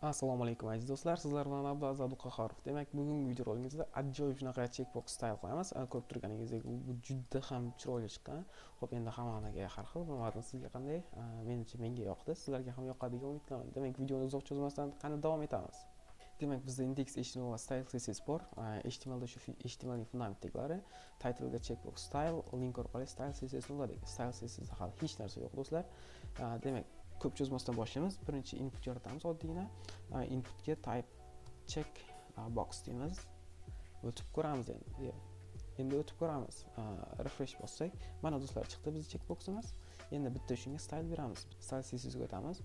Assalomu alaykum aziz do'stlar, sizlar bilan Abdulaziz. Demak, bugungi videoroligimizda ajoyib shunaqa checkbox style qilamiz. Ko'rib turganingizdek, bu juda ham chiroyli chiqqan. Xo'p, endi hammaga har xil. Bilmadim sizga qanday? Menga yoqdi. Sizlarga ham yoqadigan umid qilaman. Demak, videoni uzoq cho'zmasdan qani davom etamiz. Demak, bizda index HTML va style CSS bor. HTMLda shu HTMLning fundamentiklari, title'ga checkbox style, link orqali style CSS uladik. Style CSSda hali hech narsa yo'q do'stlar. Demak, ko'p cho'zmasdan boshlaymiz. Birinchi input yaratamiz oddiygina. Inputga type checkbox deymiz. O'tib ko'ramiz endi. Endi o'tib ko'ramiz. Refresh bossak, mana do'stlar chiqdi bizning checkboximiz. Endi bitta shunga style beramiz. Style CSS ga o'tamiz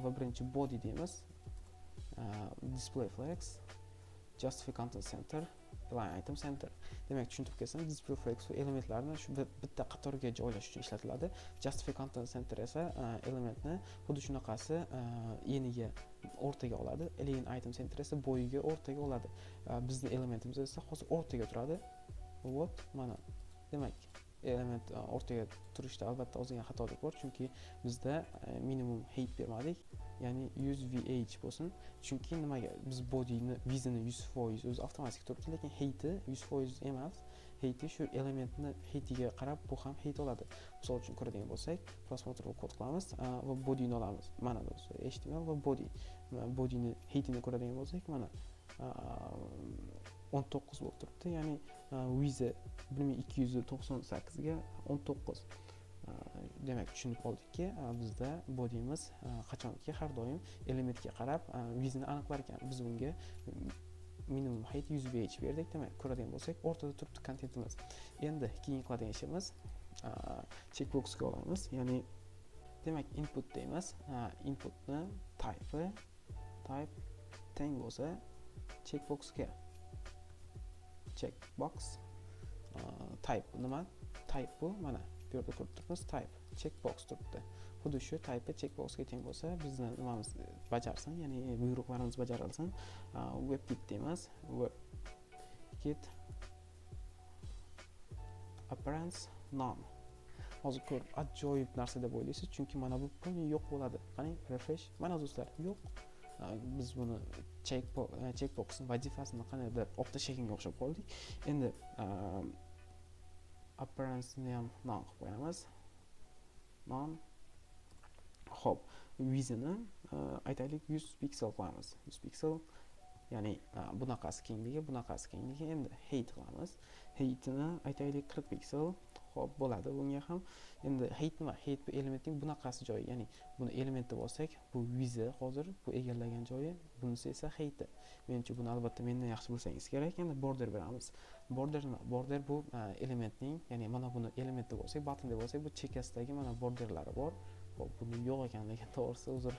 va birinchi body deymiz. Display flags, justify content center, align item center. Demak, tushuntirib kelsam, display flags va elementlarni shu bitta qatorga joylash uchun ishlatiladi. Justify content center esa elementni xuddi shunaqasi eniga o'rtaga oladi. Align item center esa bo'yiga o'rtaga oladi. Bizning elementimiz esa hozir o'rtaga turadi. Вот, mana. Demak, element o'rtaga turishda albatta ozgina xatolik bor, chunki bizda minimum height bermadik. Ya'ni 100 VH bo'lsin. Chunki nimaga? Biz bodyni vizini 100% o'zi avtomatik turibdi, lekin height'i 100% emas. Height'i shu elementni heightiga qarab bu ham height oladi. Misol uchun ko'radigan bo'lsak, prosmotrni kod qilamiz va bodyni olamiz. Mana do'stlar, HTML va body. Bodyni height'ini ko'radigan bo'lsak, mana 19 bo'lib turibdi. Ya'ni vizi 1298 ga 19. Demak, tushunib oldikki, bizda bodyimiz qachonki har doim elementga qarab vizini aniqlar ekan. Biz bunga minimum height 100 VH berdik. Demak, ko'radigan bo'lsak, o'rtada turibdi kontentimiz. Endi keyin qiladigan ishimiz checkboxga olamiz. Ya'ni demak, input deymiz. Inputni type teng bo'lsa checkboxga. Checkbox type nima? Type bu mana bu yerda ko'rib turibmiz, type checkbox turibdi. Xuddi shu type checkboxga teng bo'lsa, bizni nimamiz bajarsin, ya'ni buyruqlarimiz bajarilsin. WebKit deymiz. WebKit appearance none. Hozir ko'rib ajoyib narsa deb o'ylaysiz, chunki mana bu butunlay yo'q bo'ladi. Qarang, refresh. Mana do'stlar, yo'q. Biz buni checkboxning vazifasini qanaqadir olib tashlaganga o'xshab qoldik. Endi appearance-ni ham none qilib qo'yamiz. None. Xo'p, vizini aytaylik 100 piksel qilamiz. 100 piksel, ya'ni bunaqasi kengligi. Endi height qilamiz. Heightini aytaylik 40 piksel. Xo'p, bo'ladi bunga ham. Endi height nima? Height bu elementning bunaqasi joyi, ya'ni buni element deb olsak, bu vizi hozir bu egallagan joyi, bunisi esa height. Menimcha buni albatta mendan yaxshi bilsangiz kerak. Endi border beramiz. Border nima? Border bu elementning, ya'ni mana buni element deb olsak, button deb olsak, bu chekkasidagi mana borderlari bor. Xo'p, buni yo'q ekan, lekin to'g'risi uzr.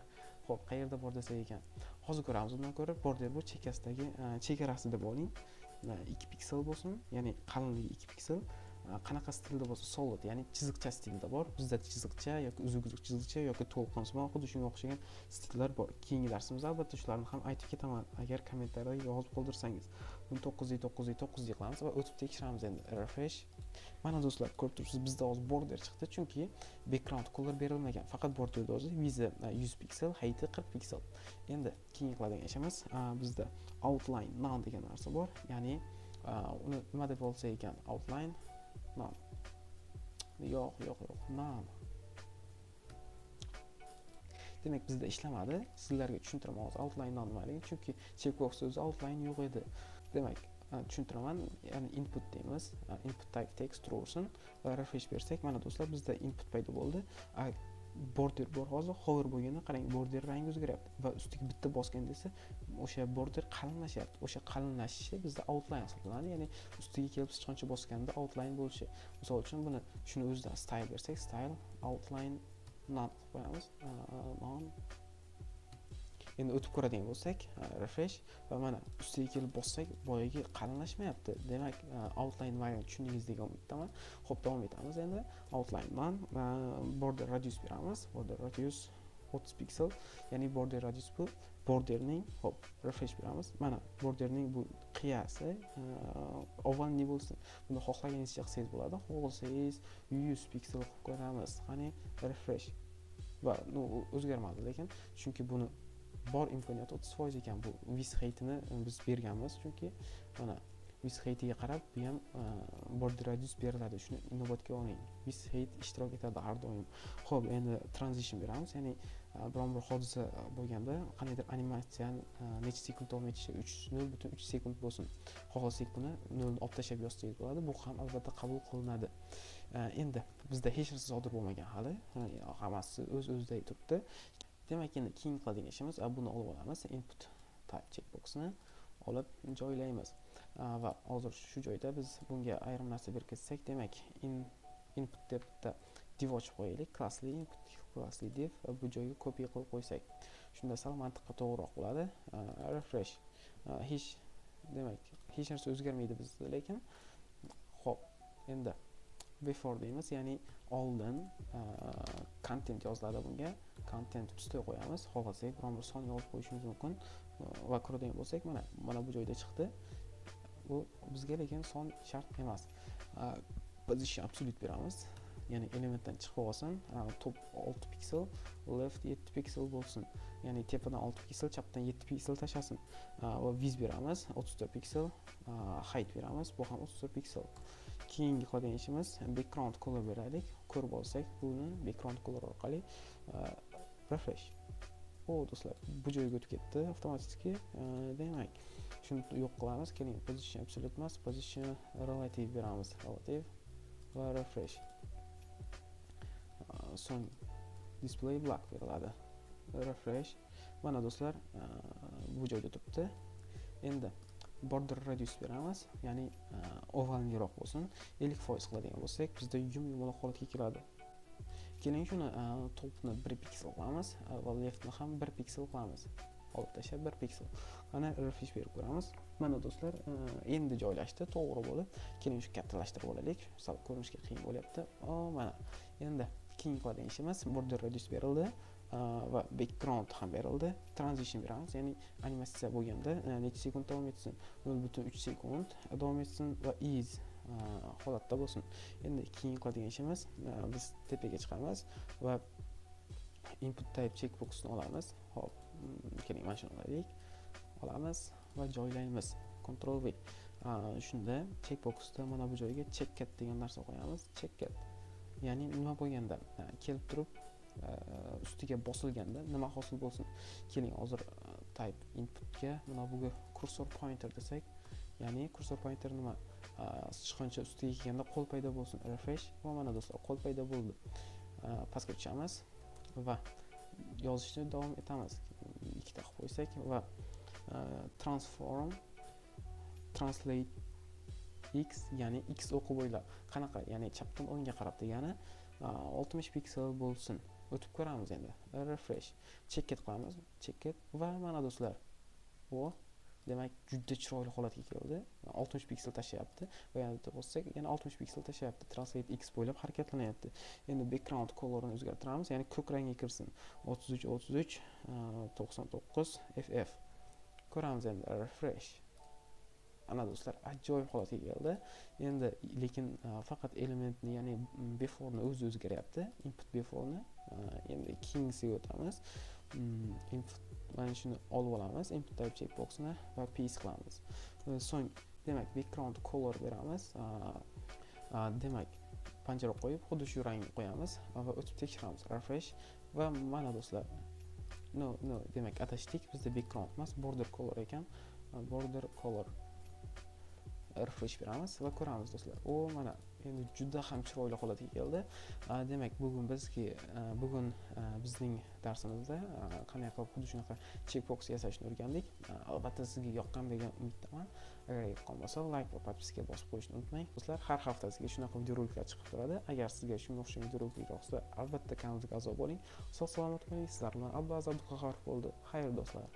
Xo'p, qayerda bor desak ekan. Hozir ko'ramiz. Undan ko'ra border bu chekkasidagi chegarasi deb oling. 2 piksel bo'lsin, ya'ni qalinligi 2 piksel. Qanaqa stilda bo'lsa, solid, ya'ni chiziqcha stilda bor. Bizda chiziqcha yoki uzuk chiziqcha yoki to'lqinsimon xuddi shunga o'xshagan stillar bor. Keyingi darsimizda albatta shularni ham aytib ketaman, agar kommentariyga yozib qoldirsangiz. Buni 9 qilamiz va o'tib tekshiramiz endi. Refresh. Mana do'stlar, ko'rib turibsiz, bizda hozir border chiqdi, chunki background color berilmagan. Faqat borderda o'zi vizi 100 piksel, heighti 40 piksel. Endi keyin qiladigan ishimiz bizda outline none degan narsa bor. Ya'ni uni nima deb bo'lsa ekan, outline none. Yo'q, none. Demak, bizda ishlamadi. Sizlarga tushuntiraman hozir outline none nimaligini, chunki checkbox o'zi outline yo'q edi. Demak, tushuntiraman. Ya'ni input deymiz. Input type text true bo'lsin. Refresh bersak, mana do'stlar, bizda input paydo bo'ldi. Border bor hozir, hover bo'lganda qarang, border rangi o'zgaryapti va ustiga bitta bosganda esa o'sha border qalinlashyapti. O'sha qalinlashishi bizda outline hisoblanadi, ya'ni ustiga kelib sichqoncha bosganda outline bo'lishi. Misol uchun buni shuni o'zidan style bersak, style outline none qo'yamiz. None. Endi o'tib ko'radigan bo'lsak, refresh va mana ustiga kelib bossak, boyagi qalinlashmayapti. Demak, outline variant tushundingiz degan umiddaman. Xo'p, davom etamiz endi. Outline none, border radius beramiz. Border radius 30 piksel, ya'ni border radius bu borderning, xo'p, refresh beramiz. Mana borderning bu qiyasi oval ne bo'lsin. Buni xohlaganingizcha qilsangiz bo'ladi. Xohlasangiz 100 piksel qilib qo'yamiz. Qani refresh. Va o'zgarmadi, lekin chunki buni bor imkoniyati 30% ekan. Bu vis haytini biz berganmiz, chunki mana vis haytiga qarab bu ham border radius beriladi. Shuni inobatga oling. Vis hayt ishtirok etadi har doim. Xo'p, endi transition beramiz, ya'ni biron bir hodisa bo'lganda qandaydir animatsiyani necha sekund davom etishi 0.3 sekund bo'lsin. Xohlasak buni 0 ni olib tashlab yozsak bo'ladi. Bu ham albatta qabul qilinadi. Endi bizda hech narsa sodir bo'lmagan hali. Hammasi o'z-o'ziday turibdi. Demak, endi keyin qiladigan ishimiz buni olib olamiz. Input type checkboxni olib joylaymiz. Va hozir shu joyda biz bunga ayrim narsa berkitsak, demak, input deb bitta div ochib qo'yaylik. Classli input, classli div va bu joyga copy qilib qo'ysak, shunda sal mantiqqa to'g'riroq bo'ladi. Refresh. Demak, hech narsa o'zgarmaydi bizda, lekin xo'p, endi before deymiz, ya'ni oldin content yoziladi bunga. Content ustiga qo'yamiz. Xohlasak biron bir son yozib qo'yishimiz mumkin. Va ko'radigan bo'lsak, mana bu joyda chiqdi. Bu bizga lekin son shart emas. Position absolute beramiz. Ya'ni elementdan chiqib olsin. Top 6 piksel, left 7 piksel bo'lsin. Ya'ni tepadan 6 piksel, chapdan 7 piksel tashlasin. Va width beramiz 34 piksel, height beramiz. Bu ham 34 piksel. Keyingi qiladigan ishimiz background color beraylik. Ko'rib olsak, buni background color orqali refresh. Do'stlar, bu joyga o'tib ketdi avtomatik. Demak, shuni yo'q qilamiz. Keling, position absolute emas, position relative beramiz. Relative va refresh. So'ng display black beriladi. Refresh. Mana do'stlar, bu joyda turibdi. Endi border radius beramiz, ya'ni ovalliroq bo'lsin. 50% qiladigan bo'lsak, bizda yum-yumaloq holatga keladi. Keling, shuni topni 1 piksel qilamiz va leftni ham 1 piksel qilamiz. Olib tashlab 1 piksel. Mana refresh berib ko'ramiz. Mana do'stlar, endi joylashdi, to'g'ri bo'lib. Keling, shu kattalashtirib olaylik. Sal ko'rinishga qiyin bo'lyapti. Mana endi keyin qiladigan ishimiz border radius berildi va background ham berildi. Transition beramiz, ya'ni animatsiya bo'lganda necha sekund davom etsin? 0.3 sekund davom etsin va is holatda bo'lsin. Endi keyin qiladigan ishimiz, biz tepaga chiqamiz va input type checkboxni olamiz. Hop, keling, mana shuni olaylik. Olamiz va joylaymiz. Ctrl V. Shunda checkboxda mana bu joyga checkcat degan narsa qo'yamiz. Checkcat. Ya'ni nima bo'lganda, kelib turib ustiga bosilganda nima hosil bo'lsin. Keling, hozir type inputga mana bu cursor pointer desak, ya'ni cursor pointer nima? Sichqoncha ustiga kelganda qo'l paydo bo'lsin. Refresh. Va mana do'stlar, qo'l paydo bo'ldi. Pastga tushamiz va yozishni davom etamiz. Ikkita qilib qo'ysak va transform translate x, ya'ni x o'qib o'ylab. Qanaqa? Ya'ni chapdan o'ngga qarab degani 60 piksel bo'lsin. O'tib ko'ramiz endi. Refresh. Checkcat qilamiz. Checkcat va mana do'stlar. Demak, juda chiroyli holatga keldi. 60 piksel tashlayapti va yana bo'lsak, yana 60 piksel tashlayapti. Translate x bo'ylab harakatlanyapti. Endi background color'ini o'zgartiramiz, ya'ni ko'k rangga kirsin. 33 99 ff. Ko'ramiz endi. Refresh. Ana do'stlar, ajoyib holatga keldi. Endi lekin faqat elementni, ya'ni before'ni o'zi o'zgaryapti. Input before'ni. Endi keyingisiga o'tamiz. Input, mana shuni olib olamiz. Input type checkboxni va paste qilamiz. So'ng, demak, background color beramiz. Demak, panjara qo'yib, xuddi shu rangni qo'yamiz va o'tib tekshiramiz. Refresh va mana do'stlar. Demak, adashdik. Bizda background emas, border color ekan. Border color. Refresh beramiz va ko'ramiz do'stlar. Mana endi juda ham chiroyli holatga keldi. Demak, bugun bizning darsimizda qanday qilib xuddi shunaqa checkbox yasashni o'rgandik. Albatta sizga yoqqan degan umiddaman. Agar yoqqan bo'lsa, like va podpiska bosib qo'yishni unutmang. Do'stlar, har hafta sizga shunaqa videoroliklar chiqib turadi. Agar sizga shunga o'xshagan videoroliklar yoqsa, albatta kanalimizga a'zo bo'ling. Sog' salomat bo'ling. Sizlar bilan Abdulaziz bo'ldi. Xayr do'stlar.